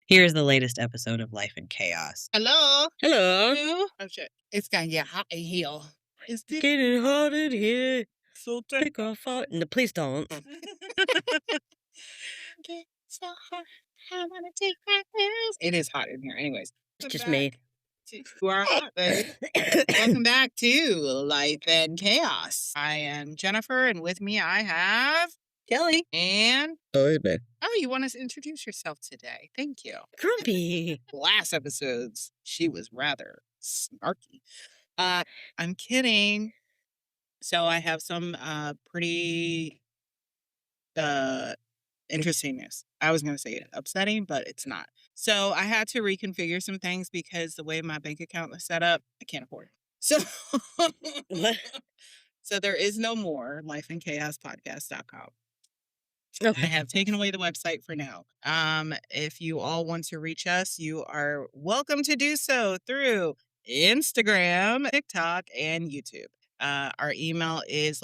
Here's the latest episode of Life in Chaos. Hello? Hello. Oh, shit. It's gonna get hot in here. It's Getting hot in here. so Take off all... No, please don't. Get so hot. I wanna take my pills. It is hot in here. Anyways. It's just me. You are hot, baby. Welcome back to Life in Chaos. I am Jennifer, and with me I have Kelly. and Elizabeth. oh, you want to introduce yourself today? Thank you. Grumpy. Last episodes, she was rather snarky. I'm kidding. So I have some pretty interesting news. I was going to say upsetting, but it's not. So I had to reconfigure some things because the way my bank account is set up, I can't afford it. So What? so there is no more lifeandchaospodcast.com. I Okay. have taken away the website for now. If you all want to reach us, you are welcome to do so through Instagram, TikTok, and YouTube. Our email is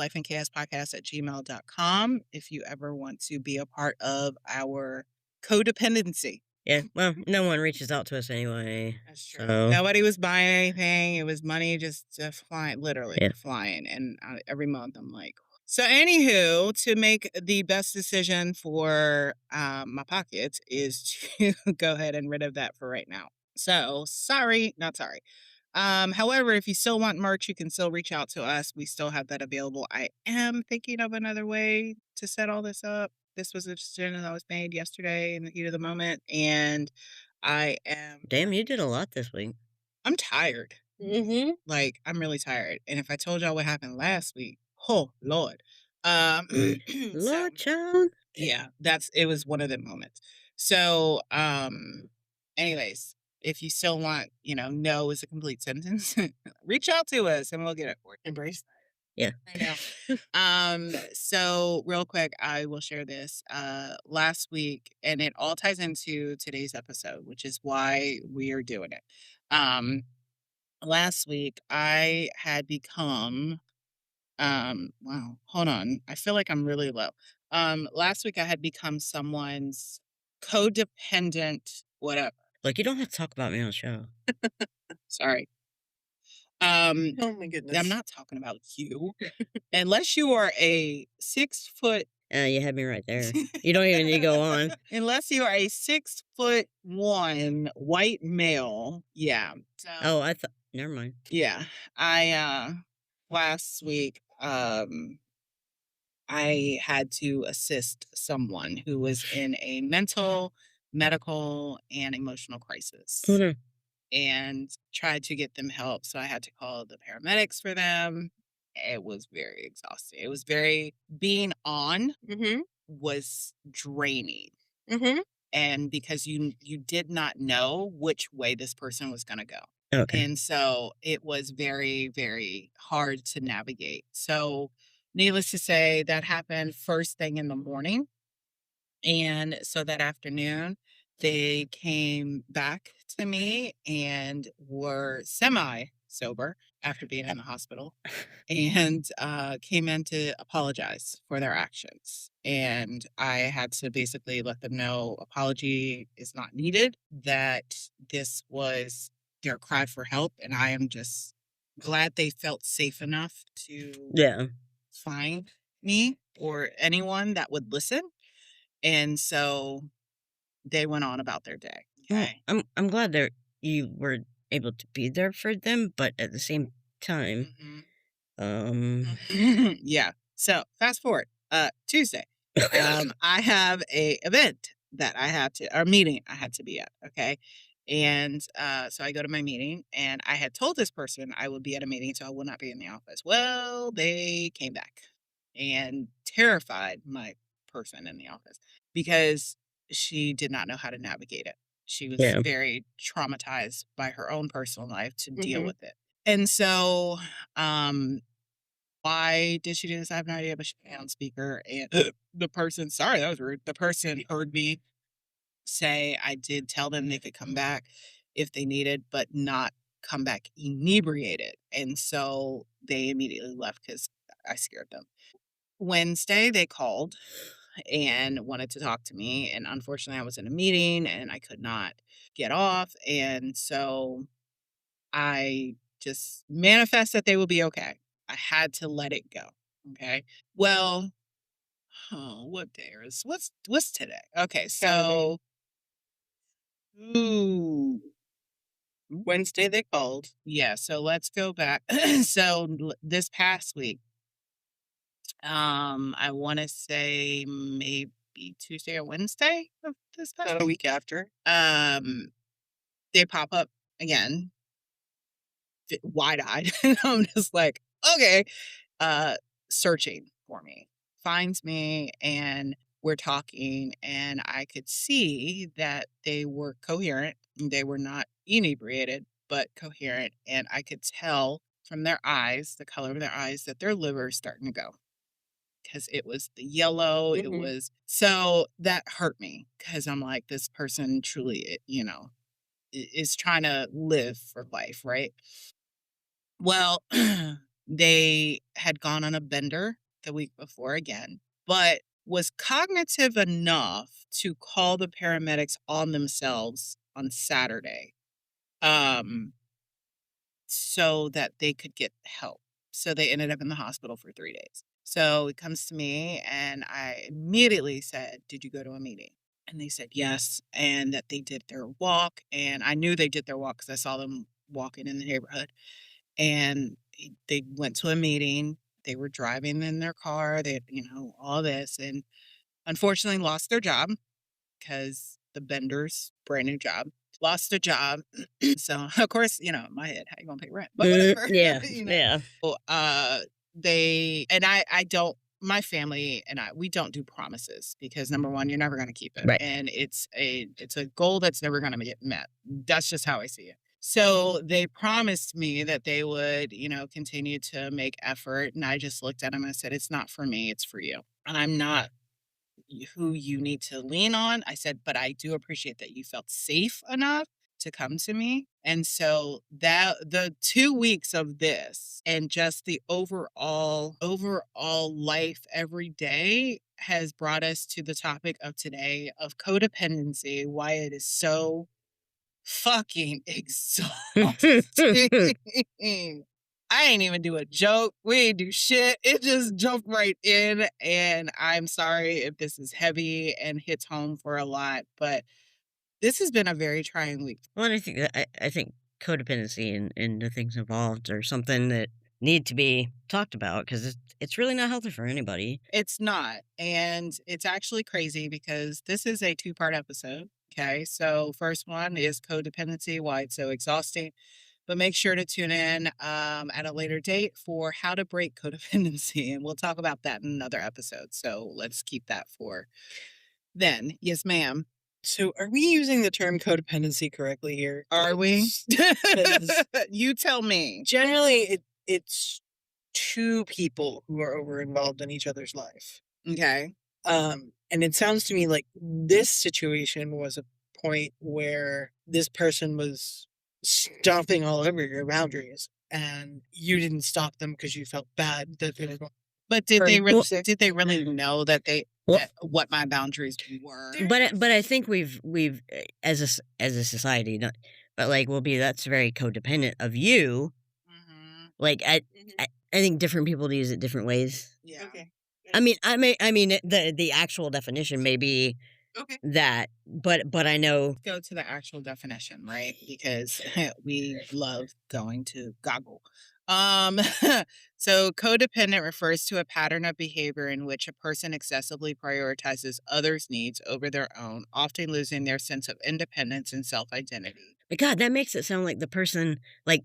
lifeandchaospodcast@gmail.com if you ever want to be a part of our codependency. Yeah, well, no one reaches out to us anyway. That's true. So, Nobody was buying anything. It was money just flying, literally Yeah. flying. And every month I'm like, so anywho, to make the best decision for my pockets is to go ahead and rid of that for right now. So sorry, not sorry. However, if you still want merch, you can still reach out to us. We still have that available. I am thinking of another way to set all this up. This was a decision that was made yesterday in the heat of the moment, and I am damn, you did a lot this week. I'm tired. Mm-hmm. Like, I'm really tired. And if I told y'all what happened last week, oh Lord. So Lord, child. yeah, it was one of the moments. So, anyways, if you still want, no is a complete sentence, reach out to us and we'll get it for you. Embrace that. Yeah. I know. So real quick, I will share this. Last week, and it all ties into today's episode, which is why we are doing it. Last week I had become wow, hold on. I feel like I'm really low. Last week I had become someone's codependent whatever. Like, you don't have to talk about me on the show. Sorry. Oh my goodness. I'm not talking about you. Unless you are a 6 foot You had me right there. You don't even need to go on. unless you are a 6'1" white male. Yeah. So Oh, I thought. Never mind. yeah. I last week I had to assist someone who was in a mental, medical, and emotional crisis Oh, no. and tried to get them help. So I had to call the paramedics for them. It was very exhausting. It was very being on Mm-hmm. was draining. Mm-hmm. And because you did not know which way this person was going to go. Okay. And so it was very, very hard to navigate. So, needless to say, that happened first thing in the morning. And so that afternoon, they came back to me and were semi sober after being in the hospital and came in to apologize for their actions. And I had to basically let them know apology is not needed, that this was their cry for help. And I am just glad they felt safe enough to Yeah. find me or anyone that would listen. And so they went on about their day. Well, Okay. I'm glad that you were able to be there for them, but at the same time, Yeah. So fast forward. Tuesday. I have a event that I have to, or meeting I had to be at. Okay. And so I go to my meeting, and I had told this person I would be at a meeting, so I will not be in the office. Well, they came back and terrified my person in the office because she did not know how to navigate it. She was Yeah. very traumatized by her own personal life to deal Mhm. with it. And so, why did she do this? I have no idea, but she put me on speaker, and the person, sorry, that was rude. The person heard me say I did tell them they could come back if they needed, but not come back inebriated. And so they immediately left because I scared them. Wednesday, they called and wanted to talk to me. And unfortunately, I was in a meeting and I could not get off. And so I just manifest that they will be okay. I had to let it go. Okay. Well, oh, what day is what's today? Okay, so ooh, Wednesday they called. Yeah, so let's go back. So this past week, I want to say maybe Tuesday or Wednesday of this past Not a week after. they pop up again, wide eyed. I'm just like, okay, uh, searching for me, finds me, and we're talking, and I could see that they were coherent. They were not inebriated, but coherent, and I could tell from their eyes, the color of their eyes, that their liver is starting to go because it was the yellow. It Mhm. was so that hurt me because I'm like, this person truly, is trying to live for life, right? Well, they had gone on a bender the week before again, but was cognitive enough to call the paramedics on themselves on Saturday, um, so that they could get help. So they ended up in the hospital for 3 days. So it comes to me, and I immediately said, "Did you go to a meeting?" And they said yes, and that they did their walk. And I knew they did their walk because I saw them walking in the neighborhood, and they went to a meeting. They were driving in their car. They, all this, and unfortunately lost their job because the bender's brand new job lost a job. So of course, in my head, how you gonna pay rent? But whatever, Yeah, you know. yeah, So, they and I don't. My family and I, we don't do promises because number one, you're never going to keep it, right. and it's a goal that's never going to get met. That's just how I see it. So they promised me that they would, continue to make effort. And I just looked at them and I said, it's not for me, it's for you. And I'm not who you need to lean on. I said, but I do appreciate that you felt safe enough to come to me. And so that the 2 weeks of this and just the overall life every day has brought us to the topic of today of codependency, why it is so fucking exhausting. I ain't even do a joke. We ain't do shit. It just jumped right in. And I'm sorry if this is heavy and hits home for a lot, but this has been a very trying week. Well, and I think codependency and the things involved are something that need to be talked about because it's really not healthy for anybody. It's not. And it's actually crazy because this is a two-part episode. Okay. So, first one is codependency, why it's so exhausting. But make sure to tune in at a later date for how to break codependency. And we'll talk about that in another episode. So, let's keep that for then. Yes, ma'am. So, are we using the term codependency correctly here? Are we? 'Cause You tell me. generally, it's two people who are over involved in each other's life. Okay. And it sounds to me like this situation was a point where this person was stomping all over your boundaries, and you didn't stop them because you felt bad that they were going But did for they really sick. did they really know that Well, what my boundaries were? but I think we've as a society, not, but like we'll be that's very codependent of you. Mhm. Like Mhm. I think different people use it different ways. Yeah. Okay. I mean the actual definition may be Okay. that, but I know Go to the actual definition, right? Because we love going to Goggle. Um, so codependent refers to a pattern of behavior in which a person excessively prioritizes others' needs over their own, often losing their sense of independence and self-identity. but God, that makes it sound like the person like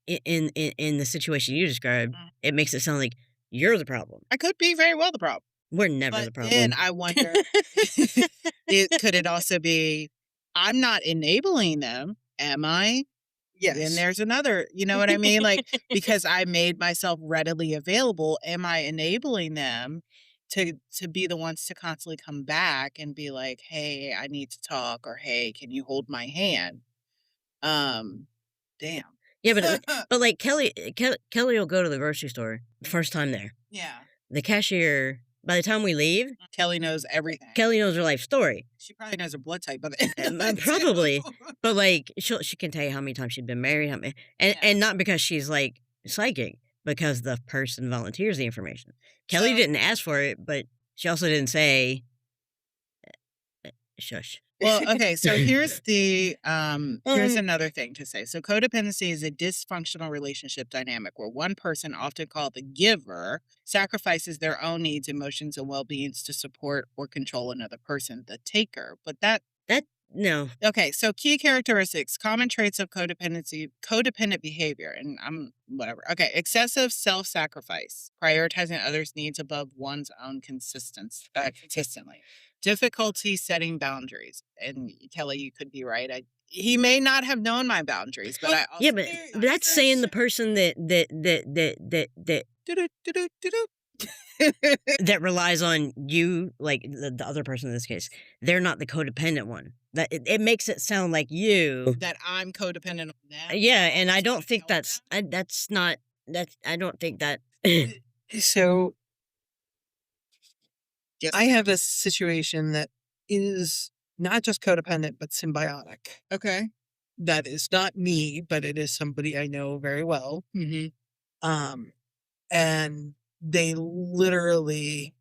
in the situation you described, Mm. it makes it sound like you're the problem. I could be very well the problem. We're never But the then problem. I wonder, could it also be, I'm not enabling them, am I? Then Yes. there's another, you know what I mean? Like, because I made myself readily available, am I enabling them to be the ones to constantly come back and be like, "Hey, I need to talk," or "Hey, can you hold my hand?" Um, damn. Yeah, but like Kelly will go to the grocery store first time there. Yeah. The cashier by the time we leave, Kelly knows everything. Kelly knows her life story. She probably knows her blood type by the end of it, Probably, too. but, like, she can tell you how many times she's been married, how many Yeah. and not because she's, like, psychic, because the person volunteers the information. Kelly So didn't ask for it, but she also didn't say, "Shush." well, okay, so here's Um, another thing to say. So codependency is a dysfunctional relationship dynamic where one person, often called the giver, sacrifices their own needs, emotions, and well-beings to support or control another person, the taker. But that That no. okay, so key characteristics, common traits of codependent behavior, and I'm whatever. Okay, excessive self-sacrifice, prioritizing others' needs above one's own consistently. Difficulty setting boundaries. And Kelly, you could be right. He may not have known my boundaries, but I Yeah, also but may not that's have saying the said- person that Do-do-do-do-do-do. that relies on you, like, the other person in this case, they're not the codependent one. That it makes it sound like you. That I'm codependent on them. Yeah, so and I always don't gotta think help that's them. that's not I don't think that so Yes. I have a situation that is not just codependent, but symbiotic. Okay. That is not me, but it is somebody I know very well. Mm-hmm. And they literally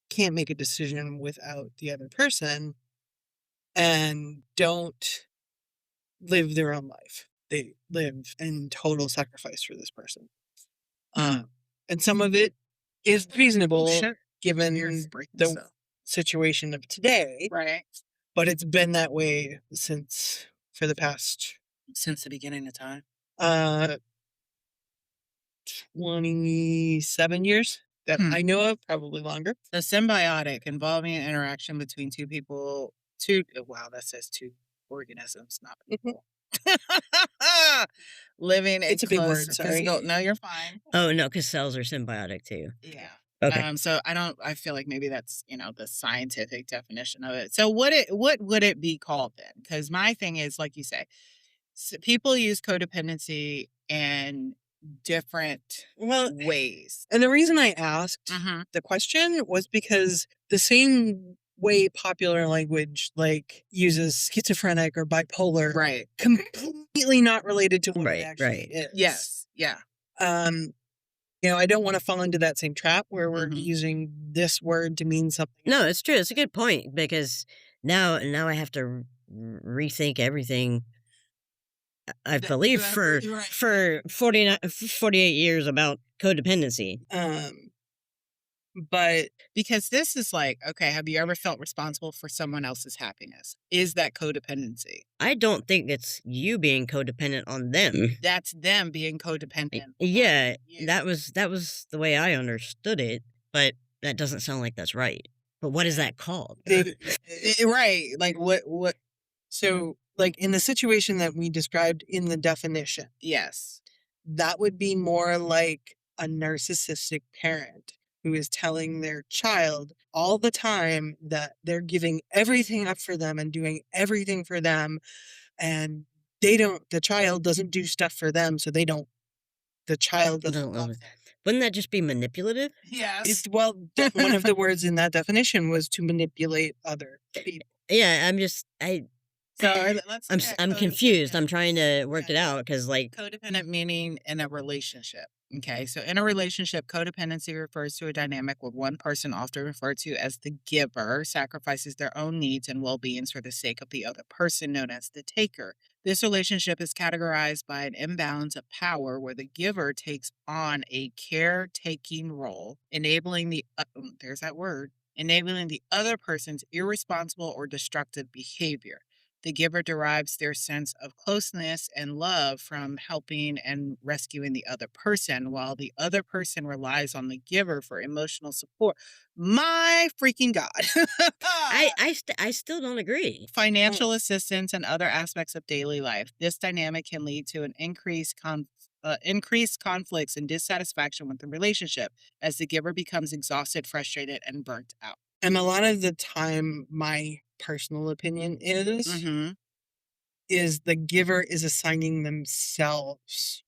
can't make a decision without the other person and don't live their own life. They live in total sacrifice for this person. And some of it is reasonable Shit. given You're breaking the stuff. situation of today, Right. but it's been that way for the past Since the beginning of time. uh 27 years that I know of, probably longer. So symbiotic, involving an interaction between two people, wow, that says two organisms, not people. Living It's a big word, sorry. physical. No, you're fine. Oh, no, because cells are symbiotic too. Yeah. Okay. So I feel like maybe that's, the scientific definition of it. So what would it be called then? Because my thing is, like you say, people use codependency in different Well, ways. and the reason I asked Mhm. the question was because the same way popular language like uses schizophrenic or bipolar, Right. completely not related to what Right, it actually right. is. Yes. Yeah. I don't want to fall into that same trap where we're Mhm. using this word to mean something. No, it's true. It's a good point because now I have to rethink everything I believe for Right. for 48 years about codependency. But Because this is like, okay, have you ever felt responsible for someone else's happiness? Is that codependency? I don't think it's you being codependent on them. That's them being codependent. Yeah, on you. that was the way I understood it, but that doesn't sound like that's right. But what is that called? Right. Like what so like in the situation that we described in the definition, yes. that would be more like a narcissistic parent who is telling their child all the time that they're giving everything up for them and doing everything for them, and the child doesn't do stuff for them, so the child doesn't Don't love love it. them. Wouldn't that just be manipulative? Yes. One of the words in that definition was to manipulate other people. Yeah, So let's look at I'm confused. codependent. I'm trying to work it out because, like, Codependent meaning in a relationship. Okay, so in a relationship, codependency refers to a dynamic where one person, often referred to as the giver, sacrifices their own needs and well beings for the sake of the other person, known as the taker. This relationship is categorized by an imbalance of power where the giver takes on a caretaking role, enabling there's that word, enabling the other person's irresponsible or destructive behavior. The giver derives their sense of closeness and love from helping and rescuing the other person, while the other person relies on the giver for emotional support. My freaking God. I still don't agree. Financial assistance and other aspects of daily life. This dynamic can lead to an increased conflicts and dissatisfaction with the relationship as the giver becomes exhausted, frustrated, and burnt out. And a lot of the time, my personal opinion Mm-hmm. is the giver is assigning themselves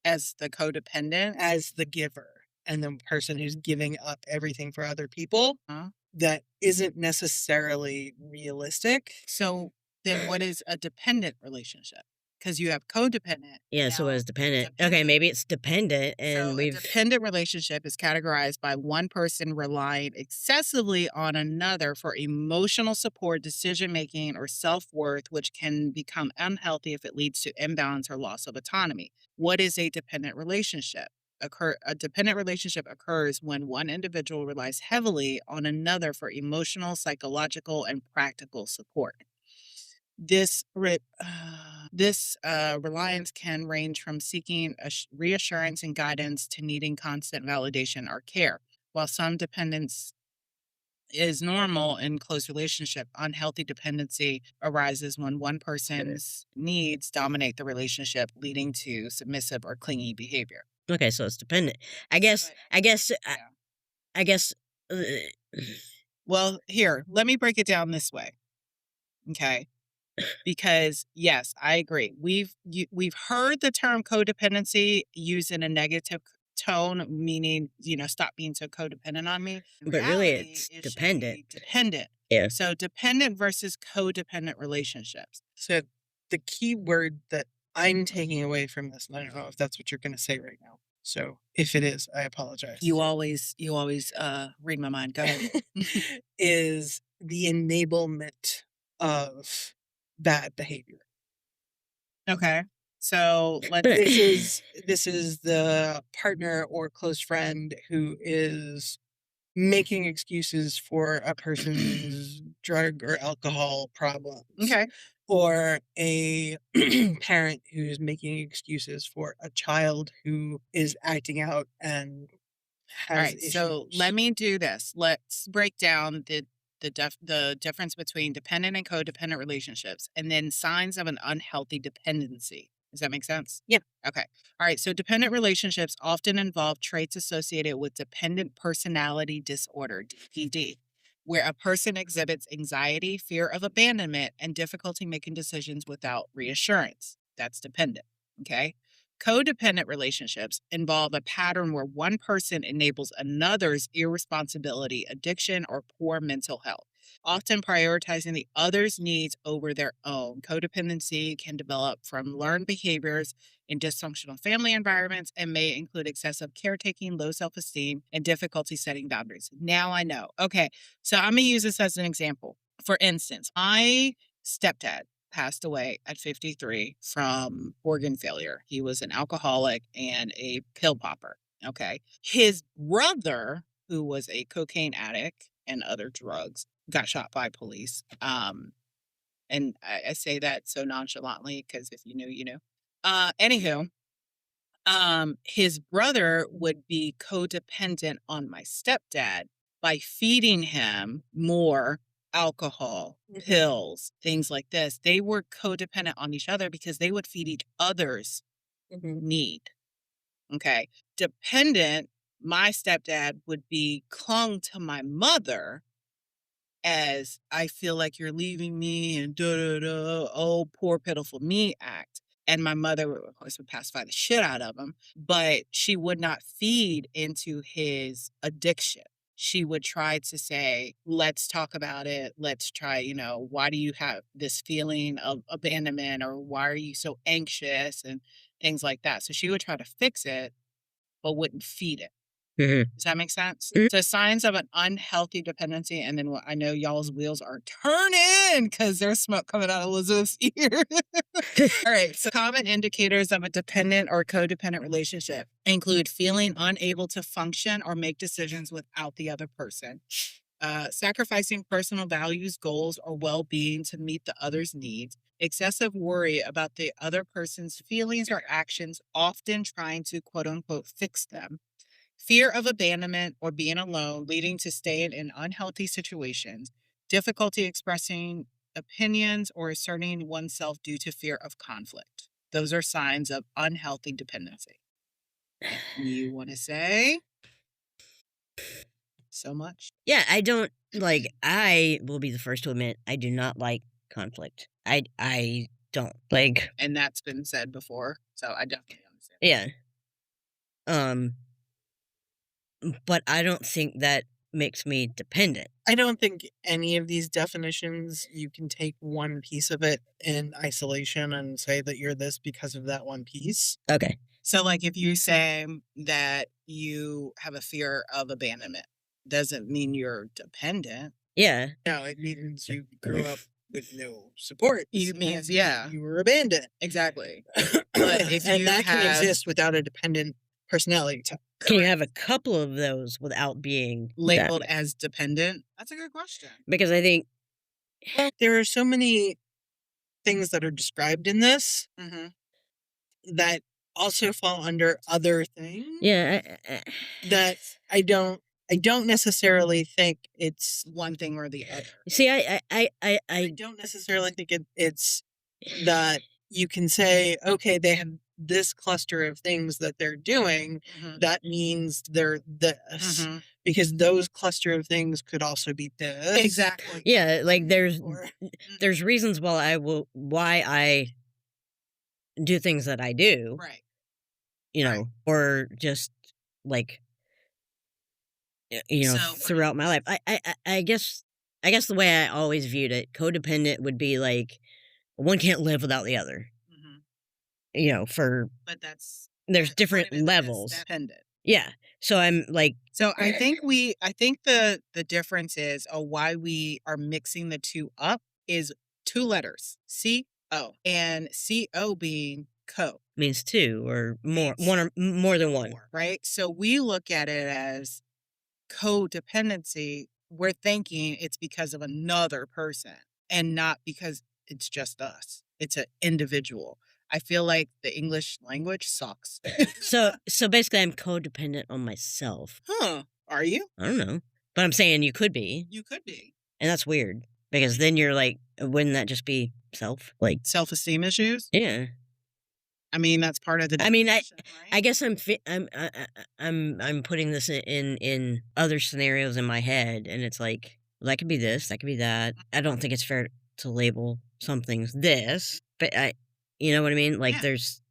As the codependent. as the giver. and the person who's giving up everything for other people, Huh? that isn't necessarily realistic. So then what is a dependent relationship? Because you have codependent and Yeah, so what now is dependent? Okay, dependent. maybe it's dependent So and a we've dependent relationship is categorized by one person relying excessively on another for emotional support, decision making, or self worth, which can become unhealthy if it leads to imbalance or loss of autonomy. What is a dependent relationship? A dependent relationship occurs when one individual relies heavily on another for emotional, psychological, and practical support. Reliance can range from seeking reassurance and guidance to needing constant validation or care. While some dependence is normal in close relationship, unhealthy dependency arises when one person's needs dominate the relationship, leading to submissive or clingy behavior. okay, so it's dependent. I So, guess I guess I, yeah. I guess Well, here, let me break it down this way. Okay. Because yes, I agree. We've heard the term codependency used in a negative tone, meaning, stop being so codependent on me. In but really reality, it's it should dependent. be dependent. Yeah. So dependent versus codependent relationships. So the key word that I'm taking away from this, and I don't know if that's what you're going to say right now. So if it is, I apologize. You always read my mind. Go ahead. is the enablement of bad behavior. Okay. So let's This is the partner or close friend who is making excuses for a person's drug or alcohol problems, okay. or a parent who's making excuses for a child who is acting out and All has right, so let issues. me do this. Let's break down the difference between dependent and codependent relationships, and then signs of an unhealthy dependency. Does that make sense? Yeah. Okay. All right. So dependent relationships often involve traits associated with dependent personality disorder (DPD), where a person exhibits anxiety, fear of abandonment, and difficulty making decisions without reassurance. That's dependent. Okay. Codependent relationships involve a pattern where one person enables another's irresponsibility, addiction, or poor mental health, often prioritizing the other's needs over their own. Codependency can develop from learned behaviors in dysfunctional family environments and may include excessive caretaking, low self esteem, and difficulty setting boundaries. Now I know. Okay, so I'm going to use this as an example. For instance, my stepdad passed away at 53 from organ failure. He was an alcoholic and a pill popper. Okay. His brother, who was a cocaine addict and other drugs, got shot by police. And I say that so nonchalantly because if you knew, you knew. Anywho, his brother would be codependent on my stepdad by feeding him more alcohol, pills, things like this. They were codependent on each other because they would feed each other's Mhm. need. Okay. Dependent, my stepdad would be clung to my mother as I feel like you're leaving me and da da da. Oh, poor pitiful me act. And my mother, of course, would pacify the shit out of him, but she would not feed into his addiction. She would try to say, let's talk about it. Let's try, why do you have this feeling of abandonment or why are you so anxious and things like that. So she would try to fix it, but wouldn't feed it. Mhm. Does that make sense? Mhm. So signs of an unhealthy dependency, and then I know y'all's wheels are turning because there's smoke coming out of Elizabeth's ear. All right. So common indicators of a dependent or codependent relationship include feeling unable to function or make decisions without the other person, sacrificing personal values, goals, or well-being to meet the other's needs, excessive worry about the other person's feelings or actions, often trying to quote unquote fix them, fear of abandonment or being alone, leading to staying in unhealthy situations, difficulty expressing opinions or asserting oneself due to fear of conflict. Those are signs of unhealthy dependency. You want to say so much? Yeah, I don't I will be the first to admit I do not like conflict. I don't. Like And that's been said before. So I definitely understand. yeah. Um but I don't think that makes me dependent. I don't think any of these definitions, you can take one piece of it in isolation and say that you're this because of that one piece. Okay. So, like, if you say that you have a fear of abandonment, doesn't mean you're dependent. Yeah. No, it means you grew up with no support. You means, yeah, You were abandoned. exactly. But if and you that can have exist without a dependent personality type. Can you have a couple of those without being labeled that? as dependent, that's a good question. Because I think, Well, there are so many things that are described in this Mm-hmm. that also fall under other things yeah, that I don't necessarily think it's One thing or the other. see, I don't necessarily think it's that you can say, okay, they have this cluster of things that they're doing. Mhm. That means they're this. Mhm. Because those cluster of things could also be this. Exactly. yeah, like Or there's reasons why I do things that I do, Right. you Right. know, or just like So, for throughout my life. I guess the way I always viewed it, codependent would be like one can't live without the other. Mhm. For But that's there's different codependent is levels. dependent. Yeah. So I'm like, So I think the difference is why we are mixing the two up is two letters, CO, and CO being co, means two or more, means one or more than one. more, right? So we look at it as codependency. We're thinking it's because of another person and not because it's just us. It's an individual. I feel like the English language sucks. So basically, I'm codependent on myself. Huh. Are you? I don't know, but I'm saying you could be, You could be. and that's weird because then you're like, wouldn't that just be self? Like, Self-esteem issues? yeah. I mean, that's part of the I mean, definition, I right? guess I'm putting this in other scenarios in my head, and it's like, well, that could be this, that could be that. I don't think it's fair to label some things this, but you know what I mean? Like, Yeah. there's,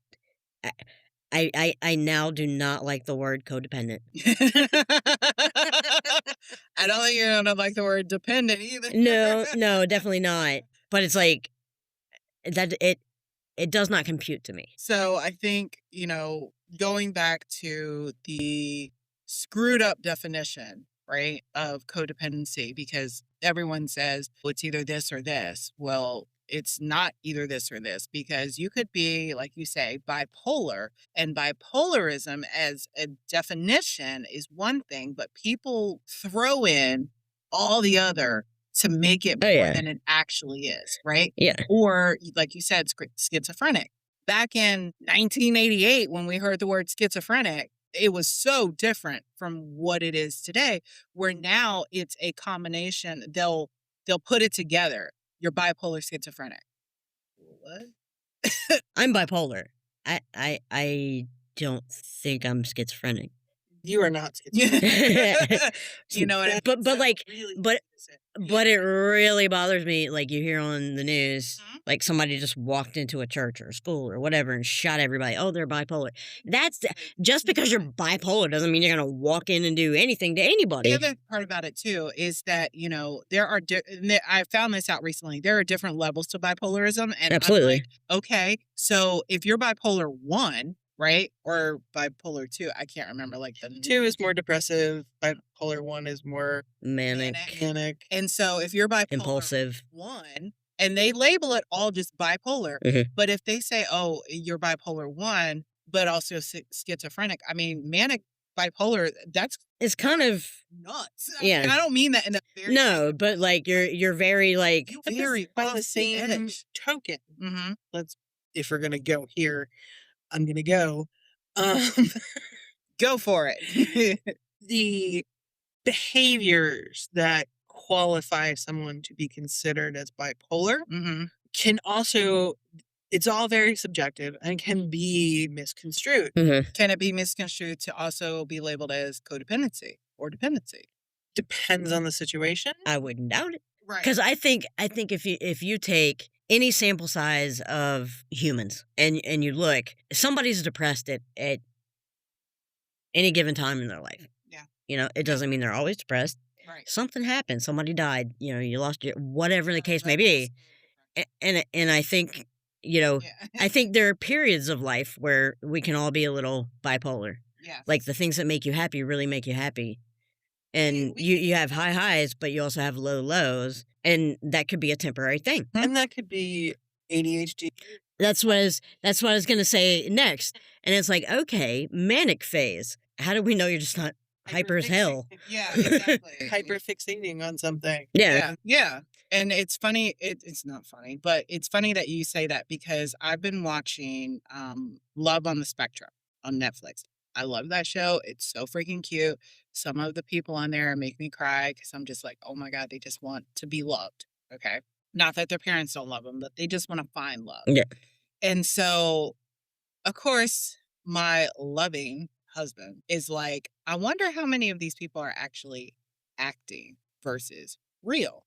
I, I now do not like the word codependent. I don't think you're gonna like the word dependent either. No, definitely not. But it's like that it does not compute to me. So I think, going back to the screwed up definition, right, of codependency, because everyone says, well, it's either this or this. Well, it's not either this or this because you could be, like you say, bipolar. And bipolarism as a definition is one thing, but people throw in all the other to make it Oh more yeah, than it actually is, right? yeah. Or, like you said, schizophrenic. Back in 1988, when we heard the word schizophrenic, it was so different from what it is today, where now it's a combination. They'll put it together. You're bipolar schizophrenic. What? I'm bipolar. I don't think I'm schizophrenic. you are not schizophrenic. You know what I mean? But So like really but Yeah. it really bothers me, like, you hear on the news, Mhm. like, somebody just walked into a church or a school or whatever and shot everybody. Oh, they're bipolar. That's just because you're bipolar doesn't mean you're gonna walk in and do anything to The anybody. other part about it too is that there are. I found this out recently. There are different levels to bipolarism, and Absolutely. I'm like, okay, so if you're bipolar 1, right, or bipolar 2, I can't remember. Like the 2 is more depressive. Bipolar 1 is more Manic, manic. And so if you're bipolar impulsive. 1, and they label it all just bipolar, Mhm. but if they say, oh, you're bipolar 1, but also schizophrenic, I mean, manic bipolar, that's It's kind of nuts. Yeah. And I don't mean that in a very no, but like you're very like very By the off the same edge. token, Mhm. let's if we're gonna go here, I'm gonna go. Um, Go for it. the behaviors that qualify someone to be considered as bipolar Mhm. can also it's all very subjective and can be misconstrued. Mhm. Can it be misconstrued to also be labeled as codependency or dependency? Depends on the situation. I wouldn't doubt it. Right. Because I think if you take any sample size of humans and you look, somebody's depressed at any given time in their life. Yeah. It Yeah. doesn't mean they're always depressed. Right. Something happened, somebody died, you lost your whatever the Or case may whatever else. be. And you know, Yeah. I think there are periods of life where we can all be a little bipolar. Like, Yes. the things that make you happy really make you happy, and We you can say have that. high highs, but you also have low lows, and that could be a temporary thing. And that could be ADHD. That's what I was gonna say next, and it's like, okay, manic phase. How do we know you're just not hyper as Hyperfixating. hell? Yeah, exactly. Hyperfixating on something. Yeah. Yeah, yeah. And it's funny, it's not funny, but it's funny that you say that because I've been watching Love on the Spectrum on Netflix. I love that show. It's so freaking cute. Some of the people on there make me cry because I'm just like, oh my God, they just want to be loved. Okay. Not that their parents don't love them, but they just want to find love. Yeah. And so, of course, my loving husband is like, I wonder how many of these people are actually acting versus real.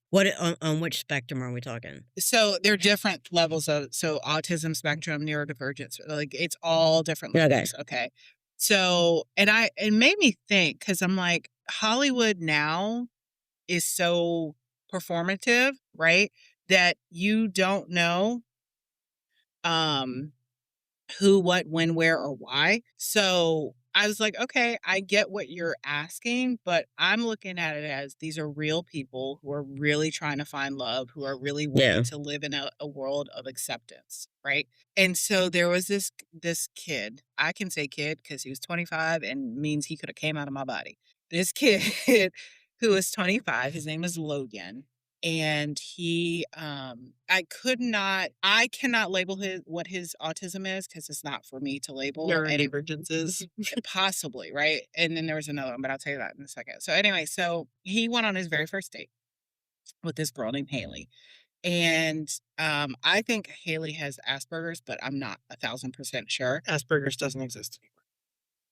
On which spectrum are we talking? So there are different levels of autism spectrum, neurodivergence, like it's all different Okay. levels. Okay. So it made me think because I'm like, Hollywood now is so performative, right? That you don't know um who, what, when, where, or why. So I was like, okay, I get what you're asking, but I'm looking at it as these are real people who are really trying to find love, who are really Yeah. wanting to live in a world of acceptance, right? And so there was this kid. I can say kid because he was 25 and means he could have came out of my body. This kid who was 25, his name is Logan, and I cannot label his autism is because it's not for me to label. And Neurodivergences. possibly, right? And then there was another one, but I'll tell you that in a second. So anyway, so he went on his very first date with this girl named Haley. And I think Haley has Asperger's, but I'm not 1,000% sure. Asperger's doesn't exist anymore.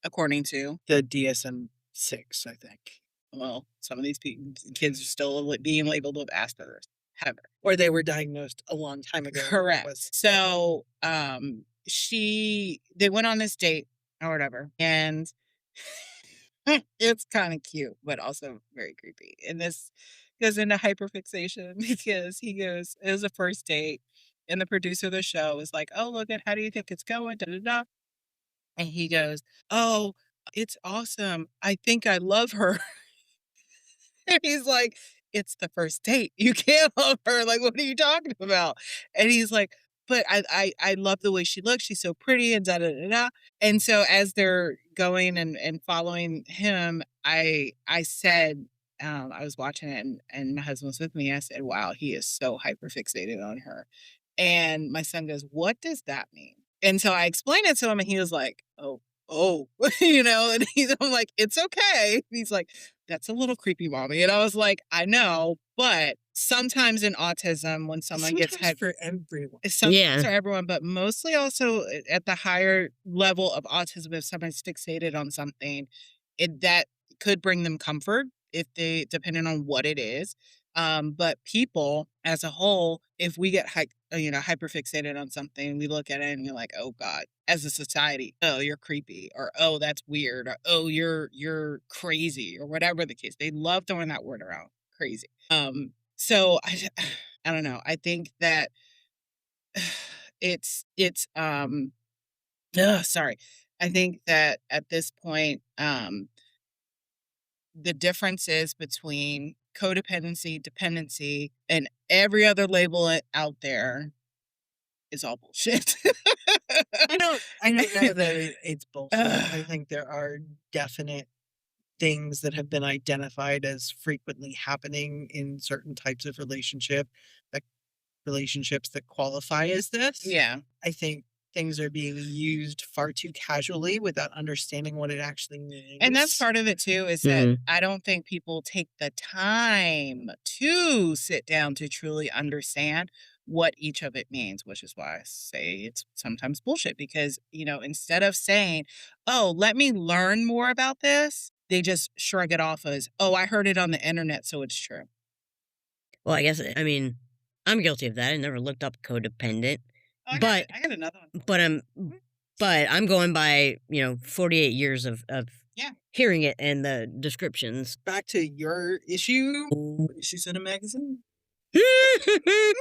According to, The DSM-6, I think. well, some of these kids are still being labeled with Asperger's. However, Or they were diagnosed a long time ago. correct. So they went on this date or whatever, and it's kind of cute, but also very creepy. And this goes into hyperfixation because he goes, it was a first date, and the producer of the show was like, "Oh, look at how do you think it's going?" Da, da, da. And he goes, "Oh, it's awesome. I think I love her." And he's like, "It's the first date. You can't love her. Like, what are you talking about?" And he's like, "But I love the way she looks. She's so pretty and da da da da." And so as they're going and following him, I said, I was watching it and my husband was with me. I said, "Wow, he is so hyper fixated on her." And my son goes, "What does that mean?" And so I explained it to him, and he was like, "Oh," and I'm like, "It's okay." He's like, "That's a little creepy, mommy." And I was like, "I know, but sometimes in autism, when someone gets Sometimes for everyone. sometimes Yeah. for everyone, but mostly also at the higher level of autism, if someone's fixated on something, that could bring them comfort if they, depending on what it is. But people as a whole, if we get hyper fixated on something, we look at it and you're like, oh God, as a society, oh, you're creepy, or oh, that's weird, or oh, you're crazy, or whatever the case. They love throwing that word around, crazy. So I don't know. I think that it's sorry. I think that at this point, the differences between codependency, dependency, and every other label out there is all bullshit. I don't know that it's bullshit. I Ugh. think there are definite things that have been identified as frequently happening in certain types of that relationships that qualify as this. Yeah. I think things are being used far too casually without understanding what it actually And that's means. part of it too, is that Mhm. I don't think people take the time to sit down to truly understand what each of it means, which is why I say it's sometimes bullshit because, instead of saying, oh, let me learn more about this, they just shrug it off as, oh, I heard it on the internet, so it's true. Well, I mean, I'm guilty of that. I never looked up codependent, Oh, but I got another one. but I'm But I'm going by, 48 years of Yeah. hearing it and the descriptions. Back to your issue. Issues in a magazine.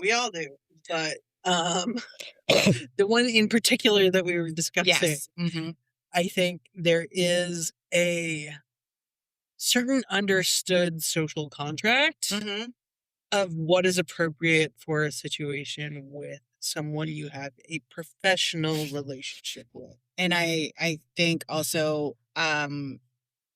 We all do, but the one in particular that we were discussing, Yes. Mm-hmm. I think there is a certain understood social contract Mm-hmm. of what is appropriate for a situation with someone you have a professional relationship with. And I think also,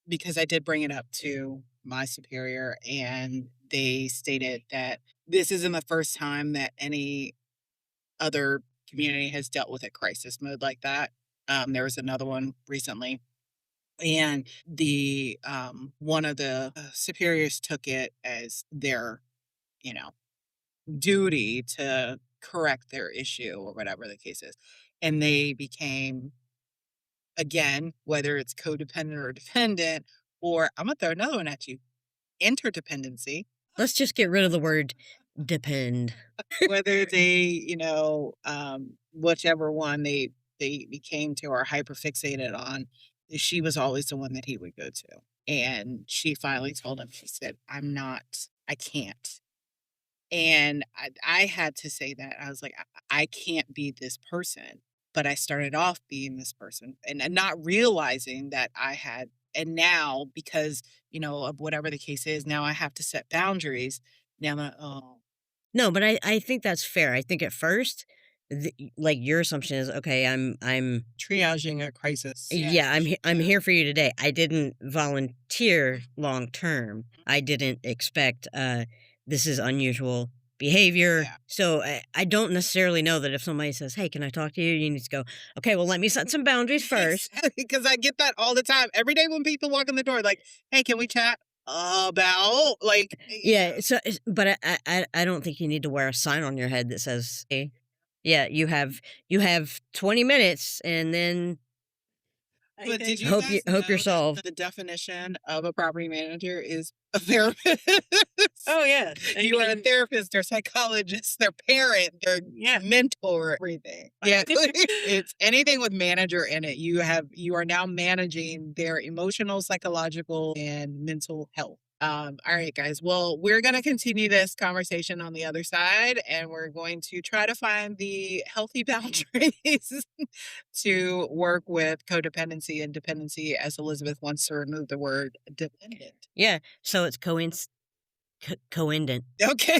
because I did bring it up to my superior, and they stated that this isn't the first time that any other community has dealt with a crisis mode like that. There was another one recently, and the one of the superiors took it as their, you know, duty to correct their issue or whatever the case is, and they became, again, whether it's codependent or dependent, or I'm gonna throw another one at you, interdependency. Let's just get rid of the word depend. Whether they, whichever one they became to or hyper fixated on, she was always the one that he would go to. And she finally told him, she said, I'm not, I can't. And I had to say that. I was like, I can't be this person. But I started off being this person, and not realizing that I had, and now because, of whatever the case is, now I have to set boundaries. Now I'm like, oh, No, but I think that's fair. I think at first, like your assumption is okay. I'm Triaging a crisis. Yeah, I'm yeah. here for you today. I didn't volunteer long term. I didn't expect this is unusual behavior. Yeah. So I don't necessarily know that if somebody says, "Hey, can I talk to you?" You need to go, "Okay, well, let me set some boundaries first." Because I get that all the time. Every day when people walk in the door, like, hey, can we chat about, like, Yeah, so but I don't think you need to wear a sign on your head that says, "Hey, yeah, you have 20 minutes and then but did you hope guys hope you're know that solved." the definition of a property manager is a therapist? Oh yeah, You are a therapist, their psychologist, their parent, their mentor, everything. Yeah, it's anything with manager in it. You are now managing their emotional, psychological, and mental health. All right, guys. Well, we're going to continue this conversation on the other side, and we're going to try to find the healthy boundaries to work with codependency and dependency, as Elizabeth wants to remove the word dependent. Yeah, so it's coindent. Okay.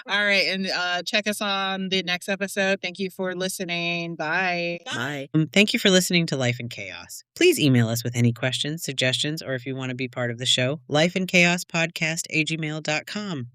All right. And check us on the next episode. Thank you for listening. Bye. Bye. Thank you for listening to Life in Chaos. Please email us with any questions, suggestions, or if you want to be part of the show, lifeinchaospodcast@gmail.com.